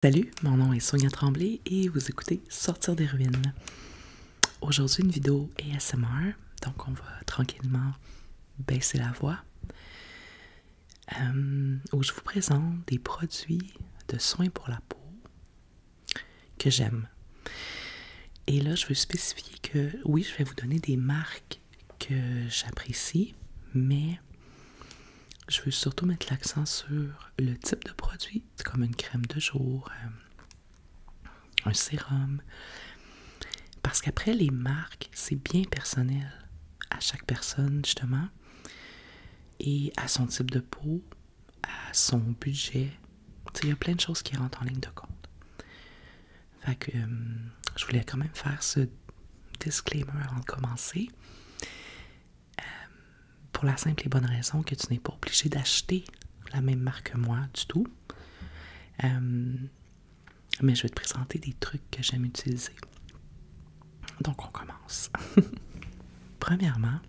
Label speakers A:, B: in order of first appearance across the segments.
A: Salut, mon nom est Sonia Tremblay et vous écoutez Sortir des ruines. Aujourd'hui, une vidéo ASMR, donc on va tranquillement baisser la voix, où je vous présente des produits de soins pour la peau que j'aime. Et là, je veux spécifier que oui, je vais vous donner des marques que j'apprécie, mais je veux surtout mettre l'accent sur le type de produit, comme une crème de jour, un sérum. Parce qu'après, les marques, c'est bien personnel à chaque personne, justement, et à son type de peau, à son budget. Tu sais, il y a plein de choses qui rentrent en ligne de compte. Fait que je voulais quand même faire ce disclaimer avant de commencer. Pour la simple et bonne raison que tu n'es pas obligé d'acheter la même marque que moi du tout. Mais je vais te présenter des trucs que j'aime utiliser. Donc, on commence. Premièrement,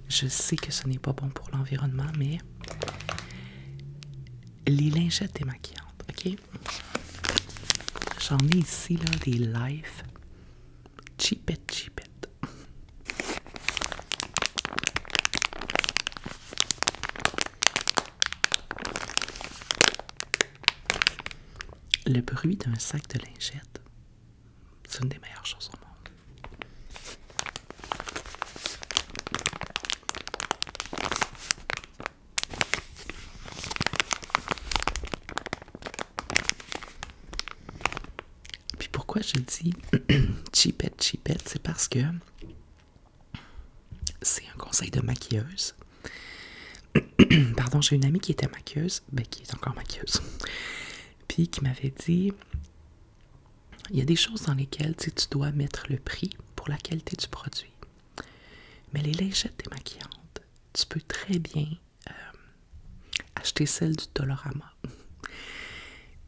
A: je sais que ce n'est pas bon pour l'environnement, mais les lingettes démaquillantes, OK? J'en ai ici, là, des Life Cheapette. Le bruit d'un sac de lingettes, c'est une des meilleures choses au monde. Puis pourquoi je dis cheapette, c'est parce que c'est un conseil de maquilleuse. Pardon, j'ai une amie qui était maquilleuse, qui est encore maquilleuse, puis qui m'avait dit, il y a des choses dans lesquelles tu dois mettre le prix pour la qualité du produit. Mais les lingettes démaquillantes, tu peux très bien acheter celles du Dollarama.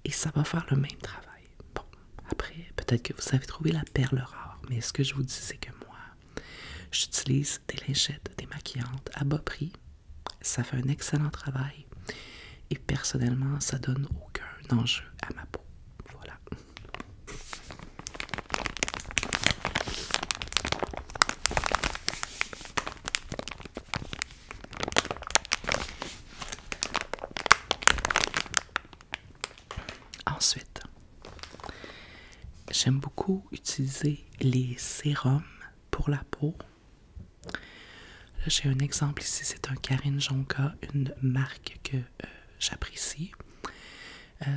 A: Et ça va faire le même travail. Bon, après, peut-être que vous avez trouvé la perle rare, mais ce que je vous dis, c'est que moi, j'utilise des lingettes démaquillantes à bas prix. Ça fait un excellent travail. Et personnellement, ça donne aucun enjeu à ma peau. Voilà. Ensuite, j'aime beaucoup utiliser les sérums pour la peau. Là, j'ai un exemple ici, c'est un Karine Jonka, une marque que j'apprécie.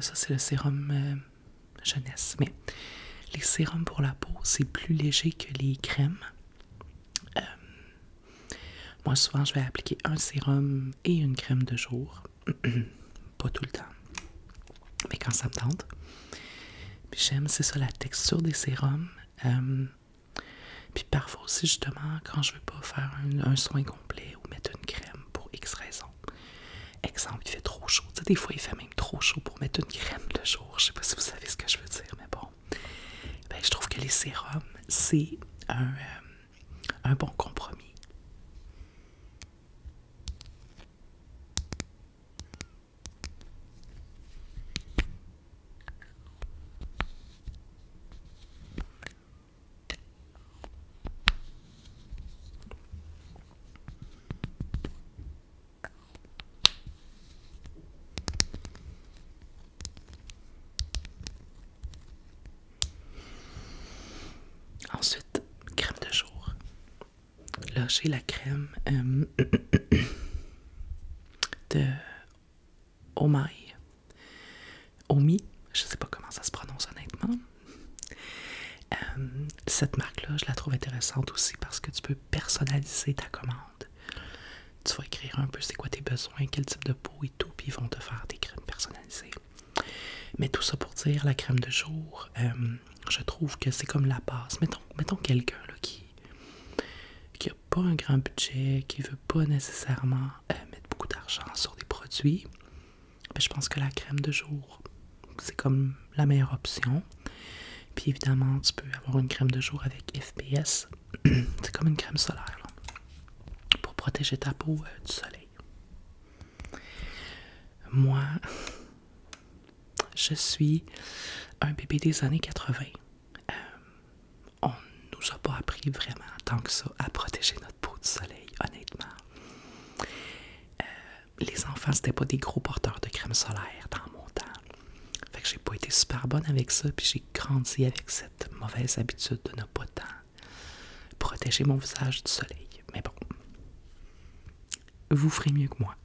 A: Ça, c'est le sérum jeunesse. Mais les sérums pour la peau, c'est plus léger que les crèmes. Moi, souvent, je vais appliquer un sérum et une crème de jour. Pas tout le temps. Mais quand ça me tente. Puis j'aime, c'est ça, la texture des sérums. Puis parfois aussi, justement, quand je veux pas faire un soin complet ou mettre une crème pour X raison. Exemple, il fait trop chaud. Tu sais, des fois, il fait même trop chaud pour mettre une crème de jour. Je sais pas si vous savez ce que je veux dire, mais bon. Ben, je trouve que les sérums, c'est un bon compromis. Ensuite, crème de jour. Là, j'ai la crème de Omi. Je sais pas comment ça se prononce honnêtement. Cette marque-là, je la trouve intéressante aussi parce que tu peux personnaliser ta commande. Tu vas écrire un peu c'est quoi tes besoins, quel type de peau et tout, puis ils vont te faire des crèmes personnalisées. Mais tout ça pour dire, la crème de jour, je trouve que c'est comme la base. Mettons quelqu'un là, qui a pas un grand budget, qui veut pas nécessairement mettre beaucoup d'argent sur des produits. Ben, je pense que la crème de jour, c'est comme la meilleure option. Puis évidemment, tu peux avoir une crème de jour avec FPS. C'est comme une crème solaire là, pour protéger ta peau du soleil. Moi, je suis un bébé des années 80. On nous a pas appris vraiment tant que ça à protéger notre peau du soleil, honnêtement. Les enfants, c'était pas des gros porteurs de crème solaire dans mon temps. Fait que j'ai pas été super bonne avec ça, puis j'ai grandi avec cette mauvaise habitude de ne pas tant protéger mon visage du soleil. Mais bon, vous ferez mieux que moi.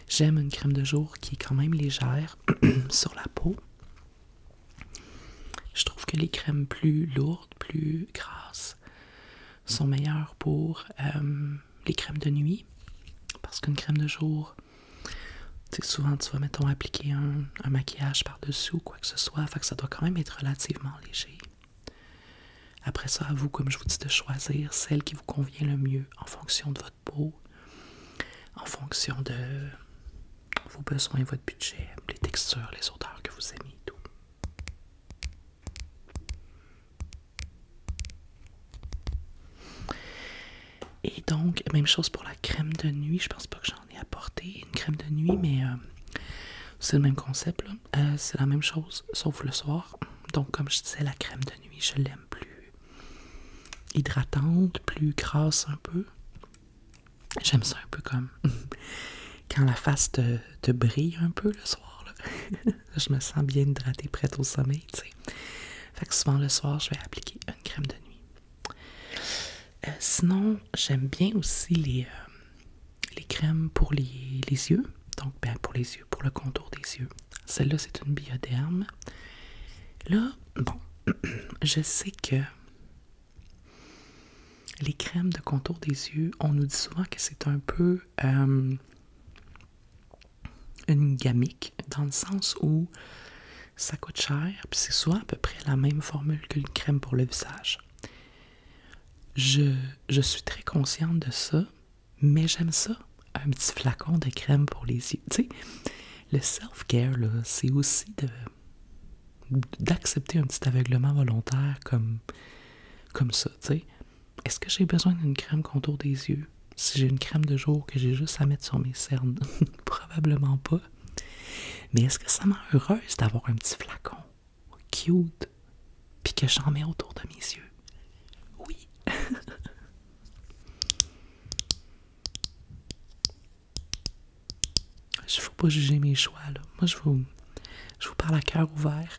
A: J'aime une crème de jour qui est quand même légère sur la peau. Je trouve que les crèmes plus lourdes, plus grasses, sont meilleures pour les crèmes de nuit. Parce qu'une crème de jour, tu sais, souvent tu vas, mettons, appliquer un maquillage par-dessus ou quoi que ce soit. Fait que ça doit quand même être relativement léger. Après ça, à vous, comme je vous dis, de choisir celle qui vous convient le mieux en fonction de votre peau, en fonction de vos besoins, votre budget, les textures, les odeurs que vous aimez et tout. Et donc, même chose pour la crème de nuit. Je pense pas que j'en ai apporté une crème de nuit, mais c'est le même concept, là. C'est la même chose, sauf le soir. Donc, comme je disais, la crème de nuit, je l'aime plus hydratante, plus grasse un peu. J'aime ça un peu comme quand la face te brille un peu le soir, là. Je me sens bien hydratée, prête au sommeil, tu sais. Fait que souvent le soir, je vais appliquer une crème de nuit. Sinon, j'aime bien aussi les crèmes pour les yeux. Donc, ben, pour les yeux, pour le contour des yeux. Celle-là, c'est une Bioderme. Là, bon, je sais que les crèmes de contour des yeux, on nous dit souvent que c'est un peu une gamique, dans le sens où ça coûte cher, puis c'est souvent à peu près la même formule qu'une crème pour le visage. Je suis très consciente de ça, mais j'aime ça, un petit flacon de crème pour les yeux. Tu sais, le self-care, là, c'est aussi d'accepter un petit aveuglement volontaire comme ça, tu sais. Est-ce que j'ai besoin d'une crème contour des yeux? Si j'ai une crème de jour que j'ai juste à mettre sur mes cernes, probablement pas. Mais est-ce que ça me rend heureuse d'avoir un petit flacon cute, puis que j'en mets autour de mes yeux? Oui. Il ne faut pas juger mes choix, là. Moi, je vous parle à cœur ouvert.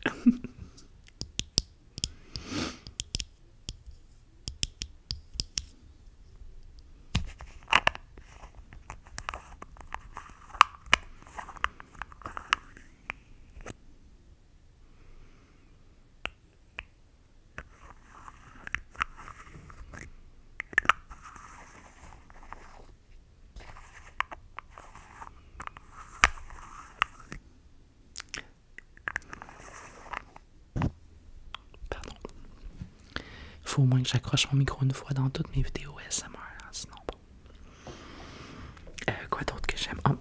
A: Faut au moins que j'accroche mon micro une fois dans toutes mes vidéos ASMR, hein, sinon bon. Quoi d'autre que j'aime? Oh.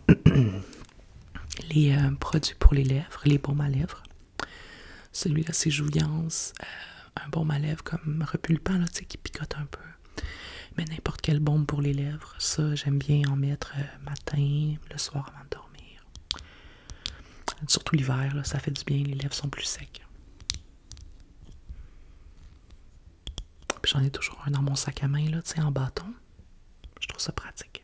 A: Les produits pour les lèvres, les baumes à lèvres. Celui-là, c'est Jouviance. Un baume à lèvres comme repulpant, là, tu sais, qui picote un peu. Mais n'importe quel baume pour les lèvres, ça, j'aime bien en mettre matin, le soir avant de dormir. Surtout l'hiver, là, ça fait du bien, les lèvres sont plus secs. Puis j'en ai toujours un dans mon sac à main, là, tu sais, en bâton. Je trouve ça pratique.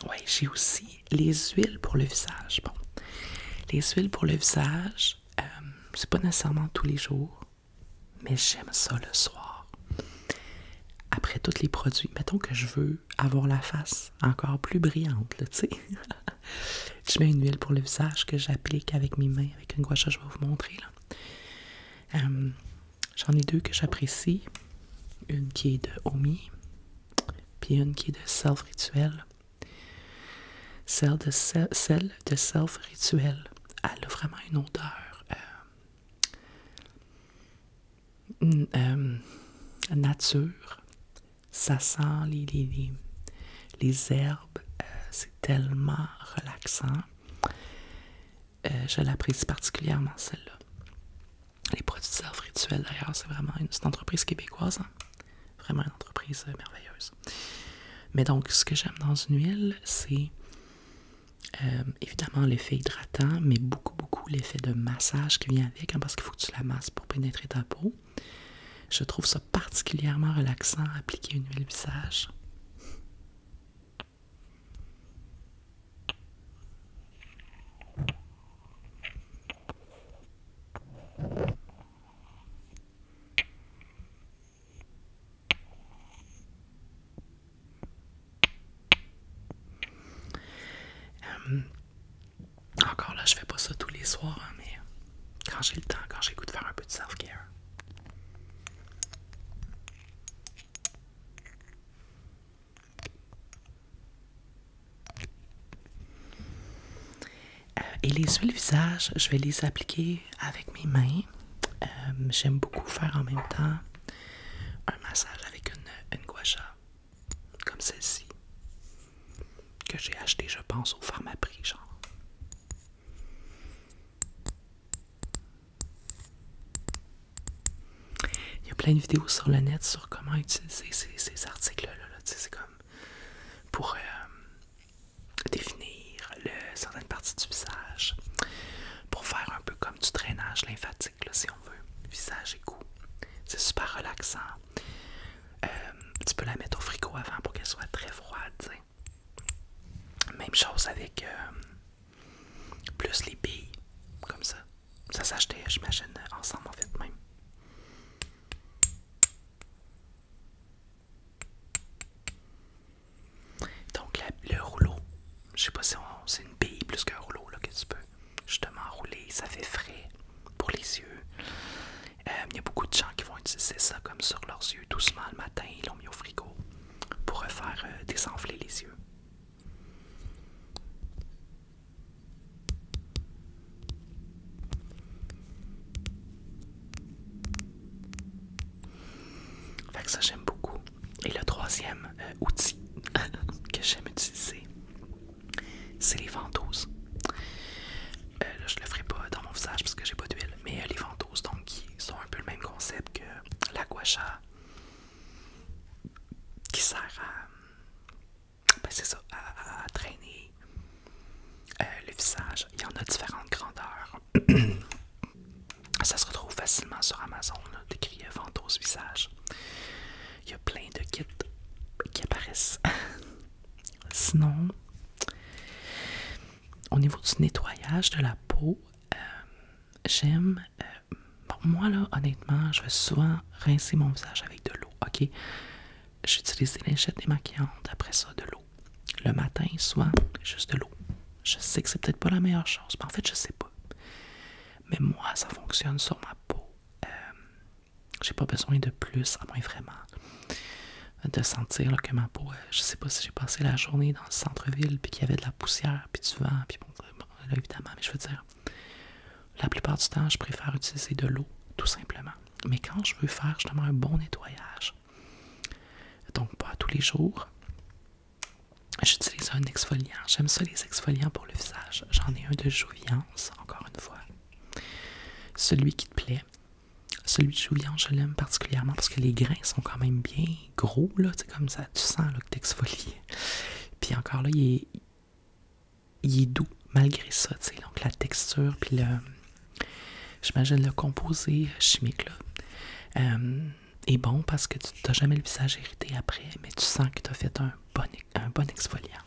A: Ouais, j'ai aussi les huiles pour le visage. Bon, les huiles pour le visage, c'est pas nécessairement tous les jours, mais j'aime ça le soir. Après tous les produits, mettons que je veux avoir la face encore plus brillante, là, tu sais. Je mets une huile pour le visage que j'applique avec mes mains, avec une gouache, je vais vous montrer, là. J'en ai deux que j'apprécie. Une qui est de Omi, puis une qui est de Self Rituel. Celle de Self Rituel, elle a vraiment une odeur nature. Ça sent les herbes. C'est tellement relaxant. Je l'apprécie particulièrement, celle-là. Les produits de self rituels, d'ailleurs, c'est vraiment une entreprise québécoise. Hein? Vraiment une entreprise merveilleuse. Mais donc, ce que j'aime dans une huile, c'est évidemment l'effet hydratant, mais beaucoup l'effet de massage qui vient avec, hein, parce qu'il faut que tu la masses pour pénétrer ta peau. Je trouve ça particulièrement relaxant à appliquer une huile visage. Encore là, je fais pas ça tous les soirs, hein, mais quand j'ai le temps, quand j'ai le goût de faire un peu de self-care. Et les huiles visage, je vais les appliquer avec mes mains. J'aime beaucoup faire en même temps un massage avec une gua sha, comme celle-ci, que j'ai acheté, je pense, au Pharmaprix, genre. Il y a plein de vidéos sur le net sur comment utiliser ces articles-là. C'est comme pour définir certaines parties du visage, pour faire un peu comme du drainage lymphatique, là, si on veut. Visage et cou. C'est super relaxant. Tu peux la mettre au frigo avant pour qu'elle soit très froide, t'sais. Même chose avec plus les billes, comme ça. Ça s'achetait, j'imagine, ensemble en fait même. Donc le rouleau, je sais pas si c'est une bille plus qu'un rouleau là, que tu peux justement rouler, ça fait frais pour les yeux. Il y a beaucoup de gens qui vont utiliser ça comme sur leurs yeux doucement le matin, ils l'ont mis au frigo pour faire désenfler les yeux. Fait que ça j'aime beaucoup. Et le troisième outil que j'aime utiliser, c'est les ventouses. Là, je le ferai pas dans mon visage parce que j'ai pas d'huile, mais les ventouses, donc, qui sont un peu le même concept que la gua sha, qui sert à, ben c'est ça, à traîner le visage. Il y en a différentes grandeurs. Ça se retrouve facilement sur Amazon, d'écrit ventouse visage. Il y a plein de kits qui apparaissent. Sinon, au niveau du nettoyage de la peau, j'aime. Bon, moi, là, honnêtement, je vais souvent rincer mon visage avec de l'eau. Ok? J'utilise des lingettes démaquillantes, après ça, de l'eau. Le matin, souvent, juste de l'eau. Je sais que c'est peut-être pas la meilleure chose, mais en fait, je sais pas. Mais moi, ça fonctionne sur ma peau. J'ai pas besoin de plus, à moins vraiment de sentir là, que ma peau, je sais pas si j'ai passé la journée dans le centre-ville puis qu'il y avait de la poussière puis du vent puis bon, là, évidemment, mais je veux dire, la plupart du temps, je préfère utiliser de l'eau, tout simplement. Mais quand je veux faire justement un bon nettoyage, donc pas tous les jours, j'utilise un exfoliant. J'aime ça les exfoliants pour le visage. J'en ai un de Jouvence, encore une fois. Celui qui te plaît. Celui de Jouvence, je l'aime particulièrement parce que les grains sont quand même bien gros, là, tu sais, comme ça, tu sens là, que t'exfolies. Puis encore là, il est doux, malgré ça, tu sais, donc la texture, puis j'imagine le composé chimique, là, est bon parce que tu n'as jamais le visage irrité après, mais tu sens que tu as fait un bon exfoliant.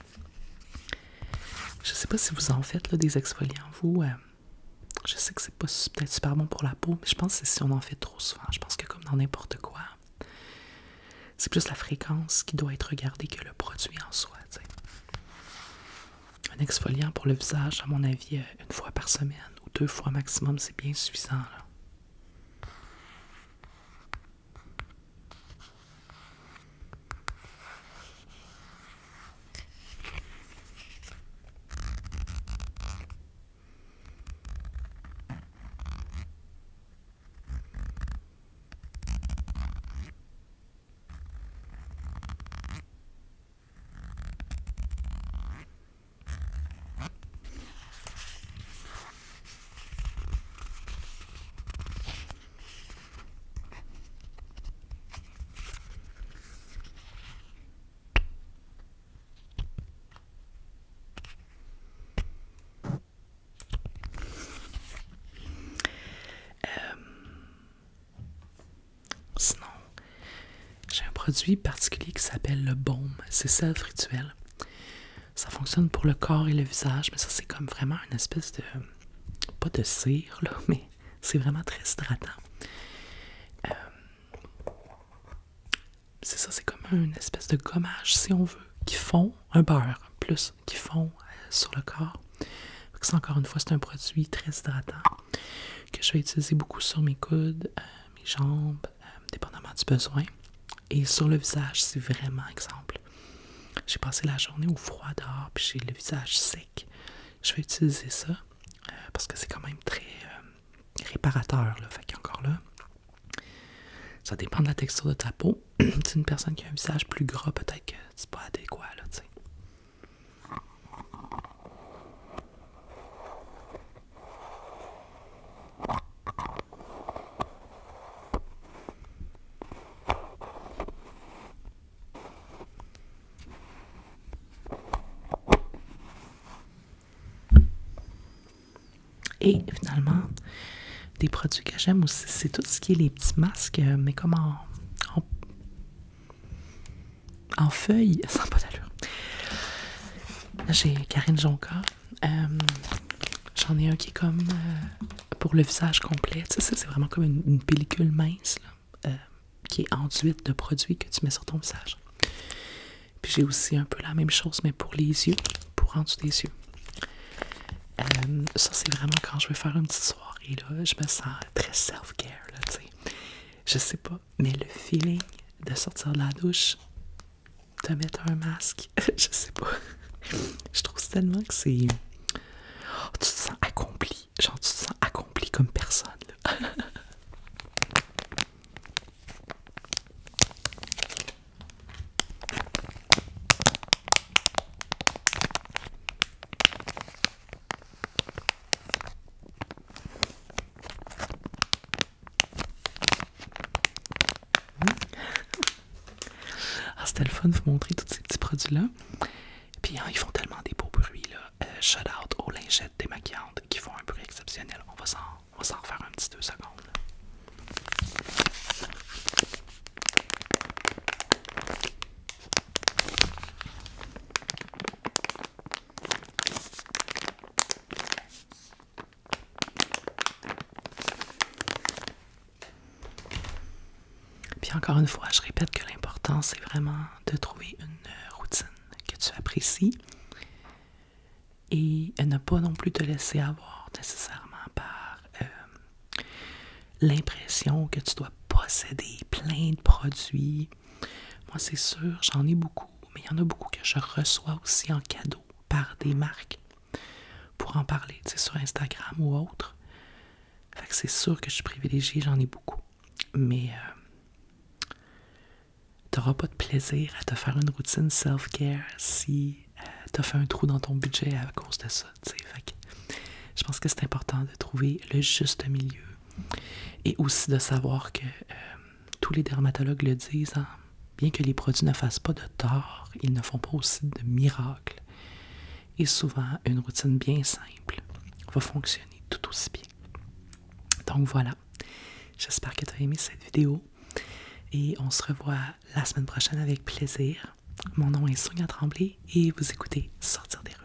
A: Je sais pas si vous en faites, là, des exfoliants, vous. Je sais que c'est pas peut-être super bon pour la peau, mais je pense que c'est si on en fait trop souvent. Je pense que comme dans n'importe quoi, c'est plus la fréquence qui doit être regardée que le produit en soi, tu sais. Un exfoliant pour le visage, à mon avis, une fois par semaine ou 2 fois maximum, c'est bien suffisant, là. produit particulier qui s'appelle le baume. C'est Self Rituel. Ça fonctionne pour le corps et le visage, mais ça, c'est comme vraiment une espèce de... pas de cire, là, mais c'est vraiment très hydratant. C'est ça, c'est comme une espèce de gommage, si on veut, qui fond, un beurre, plus, qui fond sur le corps. Ça, encore une fois, c'est un produit très hydratant que je vais utiliser beaucoup sur mes coudes, mes jambes, dépendamment du besoin. Et sur le visage, c'est vraiment exemple. J'ai passé la journée au froid dehors, puis j'ai le visage sec. Je vais utiliser ça parce que c'est quand même très réparateur, là. Fait qu'encore là, ça dépend de la texture de ta peau. C'est une personne qui a un visage plus gras, peut-être que c'est pas adéquat, là, tu sais. Et finalement, des produits que j'aime aussi, c'est tout ce qui est les petits masques, mais comme en feuilles, ça n'a pas d'allure. J'ai Karine Jonca. J'en ai un qui est comme pour le visage complet. Tu sais, c'est vraiment comme une pellicule mince là, qui est enduite de produits que tu mets sur ton visage. Puis j'ai aussi un peu la même chose, mais pour les yeux, pour en dessous des yeux. Ça, c'est vraiment quand je veux faire une petite soirée, là, je me sens très self-care, là, tu sais. Je sais pas, mais le feeling de sortir de la douche, de mettre un masque, je sais pas. Je trouve tellement que c'est... Oh, tu te sens accompli. Genre, tu te sens accompli comme personne, là. Ah, c'était le fun de vous montrer tous ces petits produits-là. Puis ils font tellement des beaux bruits, là. Shout out aux lingettes démaquillantes qui font un bruit exceptionnel. On va s'en refaire un petit 2 secondes. Puis encore une fois, je répète que l'important, c'est vraiment de trouver une routine que tu apprécies et ne pas non plus te laisser avoir nécessairement par l'impression que tu dois posséder plein de produits. Moi, c'est sûr, j'en ai beaucoup, mais il y en a beaucoup que je reçois aussi en cadeau par des marques pour en parler, tu sais, sur Instagram ou autre. Fait que c'est sûr que je suis privilégiée, j'en ai beaucoup. Mais t'auras pas de plaisir à te faire une routine self-care si t'as fait un trou dans ton budget à cause de ça, tu sais. Fait que je pense que c'est important de trouver le juste milieu et aussi de savoir que tous les dermatologues le disent, hein, bien que les produits ne fassent pas de tort, ils ne font pas aussi de miracles. Et souvent, une routine bien simple va fonctionner tout aussi bien. Donc voilà, j'espère que tu as aimé cette vidéo et on se revoit la semaine prochaine avec plaisir. Mon nom est Sonia Tremblay et vous écoutez Sortir des rues.